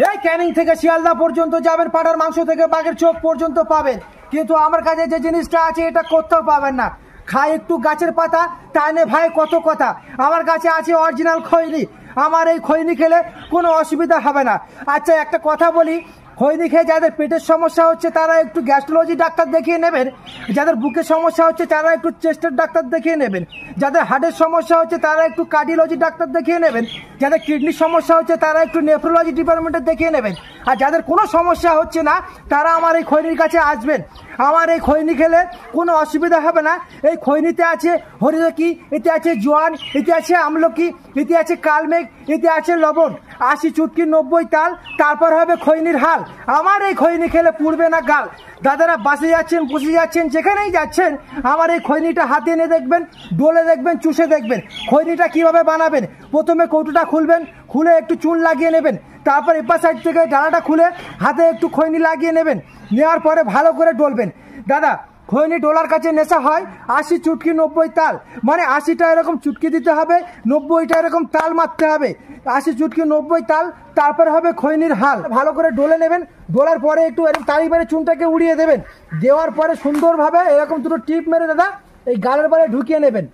এই ক্যানিং থেকে শিয়ালদা পর্যন্ত যাবেন, পাটার মাংস থেকে বাঘের চোখ পর্যন্ত পাবেন, কিন্তু আমার কাছে যে জিনিসটা আছে এটা কোথাও পাবেন না। খাই একটু গাছের পাতা, তাই নে ভাই কত কথা। আমার কাছে আছে অরিজিনাল খৈনি। আমার এই খৈনি খেলে কোনো অসুবিধা হবে না। আচ্ছা একটা কথা বলি, খৈনি খেয়ে যাদের পেটের সমস্যা হচ্ছে তারা একটু গ্যাস্ট্রোলজি ডাক্তার দেখিয়ে নেবেন, যাদের বুকের সমস্যা হচ্ছে তারা একটু চেস্টের ডাক্তার দেখিয়ে নেবেন, যাদের হার্টের সমস্যা হচ্ছে তারা একটু কার্ডিওলজি ডাক্তার দেখিয়ে নেবেন, যাদের কিডনির সমস্যা হচ্ছে তারা একটু নেফ্রোলজি ডিপার্টমেন্টে দেখিয়ে নেবেন, আর যাদের কোনো সমস্যা হচ্ছে না তারা আমার এই খৈনির কাছে আসবেন। আমার এই খৈনি খেলে কোনো অসুবিধা হবে না। এই খৈনিতে আছে হরিতকি, এতে আছে জোয়ান, এতে আছে আমলকি, এতে আছে কালমেঘ, এতে আছে লবণ, 80 চুটকি 90 তাল, তারপর হবে খৈনির হাল। আমার এই খৈনি খেলে পুড়বে না গাল। দাদারা বাসে যাচ্ছেন, বসে যাচ্ছেন, যেখানেই যাচ্ছেন আমার এই খৈনিটা হাতে এনে দেখবেন, ডোলে দেখবেন, চুষে দেখবেন। খৈনিটা কিভাবে বানাবেন, প্রথমে কৌটোটা খুলবেন, খুলে একটু চুন লাগিয়ে নেবেন, তারপর এপার সাইড থেকে ডালাটা খুলে হাতে একটু খৈনি লাগিয়ে নেবেন, নেওয়ার পরে ভালো করে ডলবেন। দাদা খৈনি ডোলার কাছে নেশা হয় 80 চুটকি 90 তাল, মানে 80টা এরকম চুটকি দিতে হবে, 90টা এরকম তাল মারতে হবে, 80 চুটকি 90 তাল, তারপরে হবে খৈনির হাল। ভালো করে ডলে নেবেন, ডোলার পরে একটু এরকম তালি মেরে চুনটাকে উড়িয়ে দেবেন, দেওয়ার পরে সুন্দরভাবে এরকম দুটো টিপ মেরে দাদা এই গালের পরে ঢুকিয়ে নেবেন।